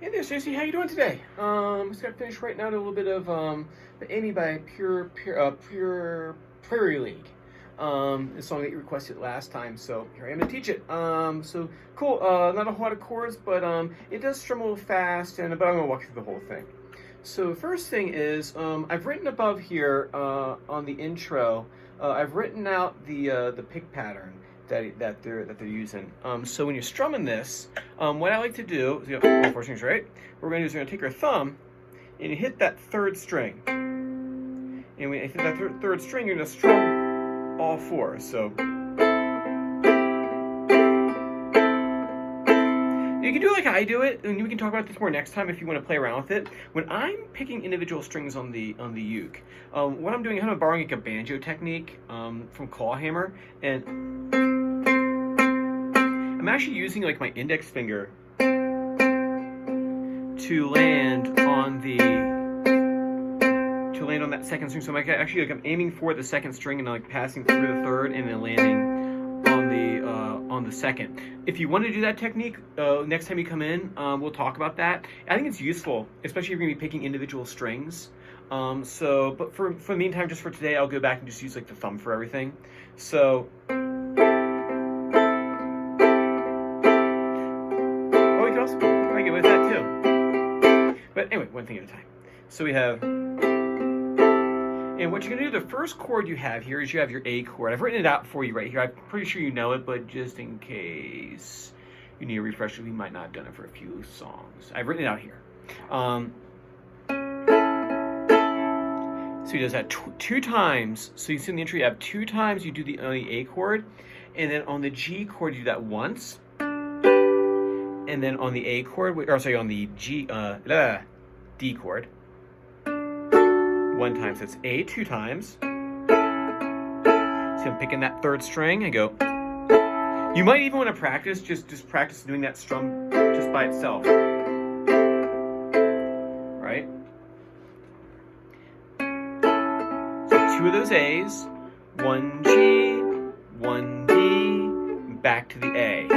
Hey there, Stacey. How you doing today? Just got finished right now to a little bit of Amy by Pure Prairie League. The song that you requested last time, so here I am to teach it. So cool. Not a whole lot of chords, but it does strum a little fast, but I'm gonna walk through the whole thing. So first thing is, I've written above here on the intro. I've written out the pick pattern that they're using. So when you're strumming this, what I like to do is, you know, all four strings, right? What we're going to do is we're going to take our thumb and you hit that third string. And when you hit that third string, you're going to strum all four. So you can do it like I do it, and we can talk about this more next time if you want to play around with it. When I'm picking individual strings on the uke, what I'm doing is I'm borrowing like a banjo technique from clawhammer, and I'm actually using like my index finger to land on that second string. So I'm I'm aiming for the second string and like passing through the third and then landing on the second. If you want to do that technique, next time you come in, we'll talk about that. I think it's useful, especially if you're going to be picking individual strings. But for the meantime, just for today, I'll go back and just use like the thumb for everything. So. I get with that too. But anyway, one thing at a time. So we have, and what you're going to do, the first chord you have here is you have your A chord. I've written it out for you right here. I'm pretty sure you know it, but just in case you need a refresher, we might not have done it for a few songs. I've written it out here. So he does that two times. So you see in the intro, you have 2 times you do the A chord, and then on the G chord, you do that once. And then on the A chord, on the D chord, 1 time. So it's A 2 times. So I'm picking that third string and go. You might even want to practice, just practice doing that strum just by itself. Right? So 2 of those A's, 1 G, 1 D, back to the A.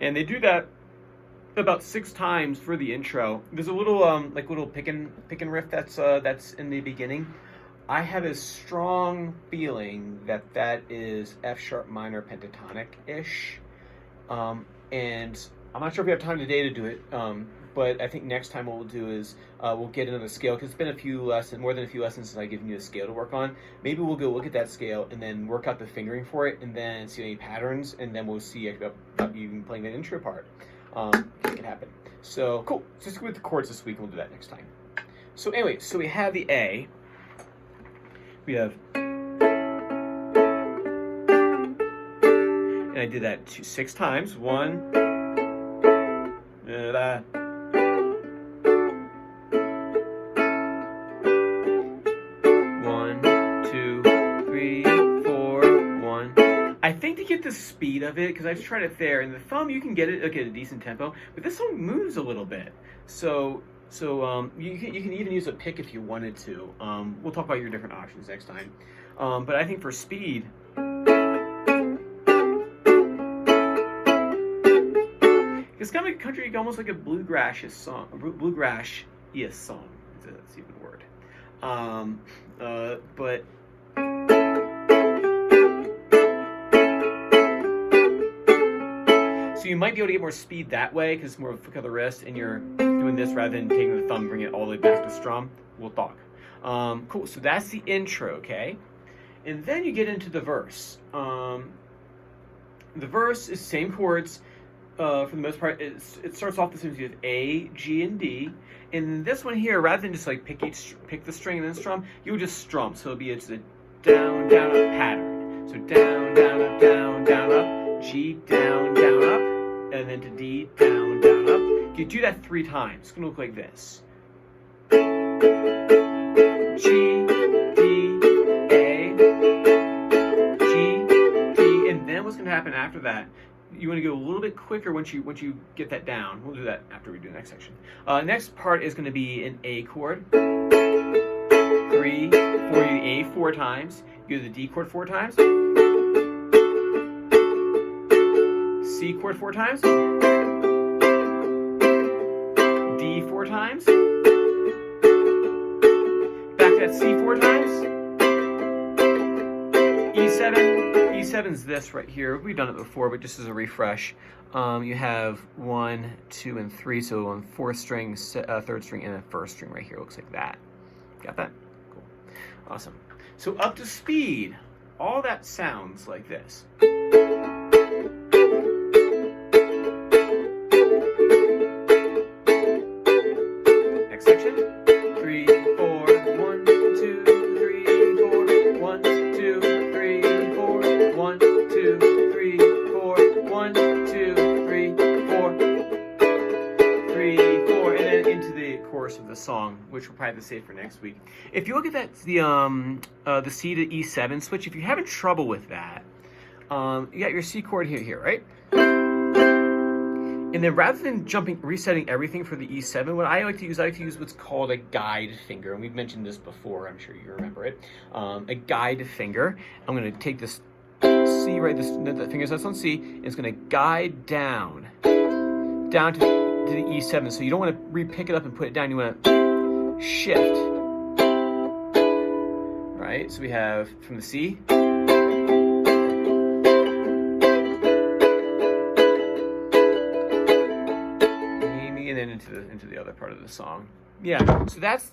And they do that about 6 times for the intro. There's a little little pickin' riff that's in the beginning. I have a strong feeling that is F sharp minor pentatonic-ish. And I'm not sure if we have time today to do it. But I think next time what we'll do is we'll get another scale, because it's been more than a few lessons since I've given you a scale to work on. Maybe we'll go look at that scale and then work out the fingering for it, and then see any patterns, and then we'll see about even playing that intro part. It can happen. So cool. So let's go with the chords this week, and we'll do that next time. So anyway, so we have the A. We have, and I did that 6 times. 1. Da, 1, 2, 3, 4, 1. I think to get the speed of it, because I've tried it there, and the thumb you can get it at a decent tempo, but this song moves a little bit. So you can even use a pick if you wanted to. We'll talk about your different options next time. But I think for speed, it's kind of like a country, almost like a bluegrass-ish song. Bluegrass-ish song. That's even a word. But so you might be able to get more speed that way, because it's more of a flick of the wrist, and you're doing this rather than taking the thumb, bring it all the way back to strum. We'll talk. Cool. So that's the intro, okay? And then you get into the verse. The verse is same chords. For the most part, it starts off the same as you have A, G, and D. And this one here, rather than just like pick the string and then strum, you would just strum. So it's a down, down, up pattern. So down, down, up, down, down, up. G, down, down, up. And then to D, down, down, up. You do that 3 times. It's going to look like this. G, D, A, G, D. And then what's going to happen after that? You want to go a little bit quicker once you get that down. We'll do that after we do the next section. Next part is going to be an A chord. 3, 4, you do the A 4 times. You do the D chord 4 times. C chord 4 times, D 4 times, back to that C 4 times, E7. E7's this right here. We've done it before, but just as a refresh, you have 1, 2, and 3. So on 4th string, 3rd string, and then 1st string right here. Looks like that. Got that? Cool. Awesome. So up to speed, all that sounds like this. Next section. 3, 4, 1, 2, 3, 4, 1, 2, 3, 4, 1, 2, 3, 4, 1, 2, 3, 4, 3, 4, and then into the chorus of the song, which we'll probably have to save for next week. If you look at that, the C to E7 switch, if you're having trouble with that, you got your C chord here, right? And then rather than resetting everything for the E7, what I like to use what's called a guide finger. And we've mentioned this before, I'm sure you remember it. A guide finger. I'm going to take this C, right, the fingers that's on C, and it's going to guide down to the E7. So you don't want to re-pick it up and put it down. You want to shift. Right? So we have from the C. And then into the other part of the song. Yeah, so that's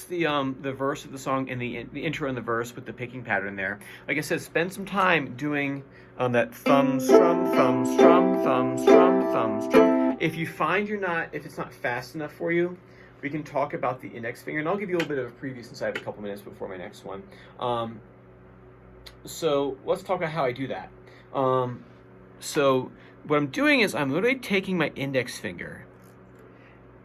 the verse of the song and the intro and the verse with the picking pattern there. Like I said, spend some time doing that thumb strum, thumb strum, thumb strum, thumb strum. If you find if it's not fast enough for you, we can talk about the index finger, and I'll give you a little bit of a preview since I have a couple minutes before my next one. So let's talk about how I do that. So what I'm doing is I'm literally taking my index finger,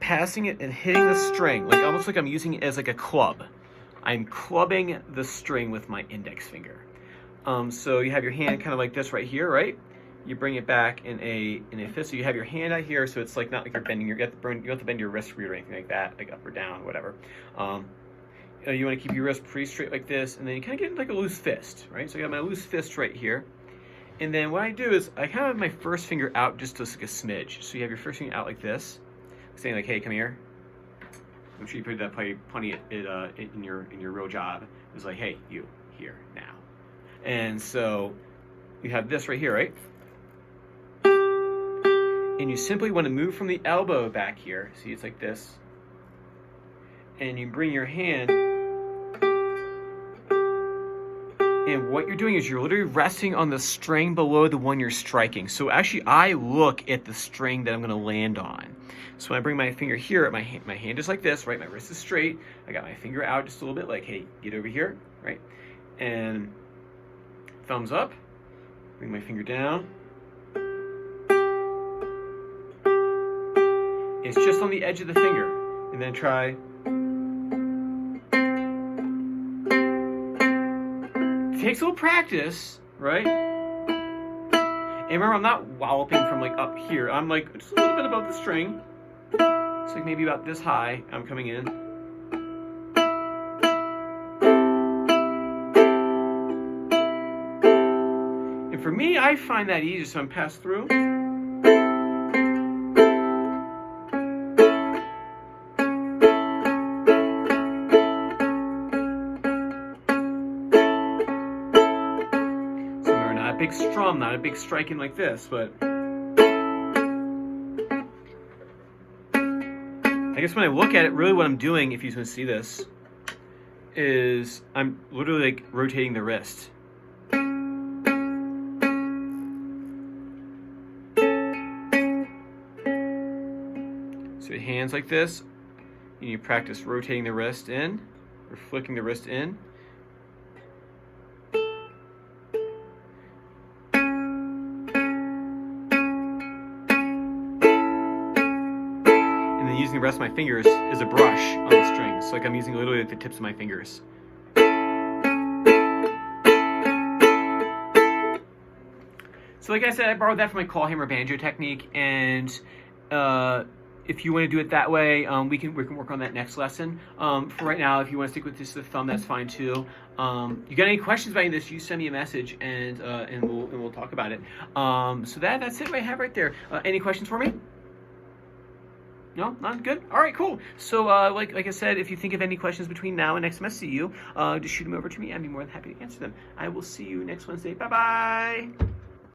passing it and hitting the string, like almost like I'm using it as like a club. I'm clubbing the string with my index finger. So you have your hand kind of like this right here, right? You bring it back in a fist. So you have your hand out here, so it's like not like you're bending. You have to bend your wrist or anything like that, like up or down, whatever. You want to keep your wrist pretty straight like this, and then you kind of get like a loose fist, right? So I got my loose fist right here. And then what I do is I kind of have my first finger out just like a smidge. So you have your first finger out like this, saying like, "Hey, come here." Make sure you put that plenty in your real job. It's like, "Hey, you here now." And so you have this right here, right? And you simply want to move from the elbow back here. See, it's like this. And you bring your hand. And what you're doing is you're literally resting on the string below the one you're striking. So actually, I look at the string that I'm going to land on. So when I bring my finger here, my hand is like this, right? My wrist is straight. I got my finger out just a little bit, like, "Hey, get over here," right? And thumbs up. Bring my finger down. It's just on the edge of the finger. And then try. It takes a little practice, right? And remember, I'm not walloping from like up here. I'm like just a little bit above the string. It's like maybe about this high. I'm coming in. And for me, I find that easy, so I'm passed through. Big strum, not a big striking like this, but I guess when I look at it, really what I'm doing, if you can see this, is I'm literally like rotating the wrist. So your hands like this, and you practice rotating the wrist in, or flicking the wrist in. Using the rest of my fingers as a brush on the strings. So like I'm using literally like the tips of my fingers. So like I said, I borrowed that from my claw hammer banjo technique, and if you want to do it that way, we can work on that next lesson. For right now, if you want to stick with just the thumb, that's fine too. You got any questions about any of this, you send me a message, and we'll talk about it. So that's it I have right there. Any questions for me? No, none. Good. All right, cool. So, like I said, if you think of any questions between now and next time I see you, just shoot them over to me. I'd be more than happy to answer them. I will see you next Wednesday. Bye bye.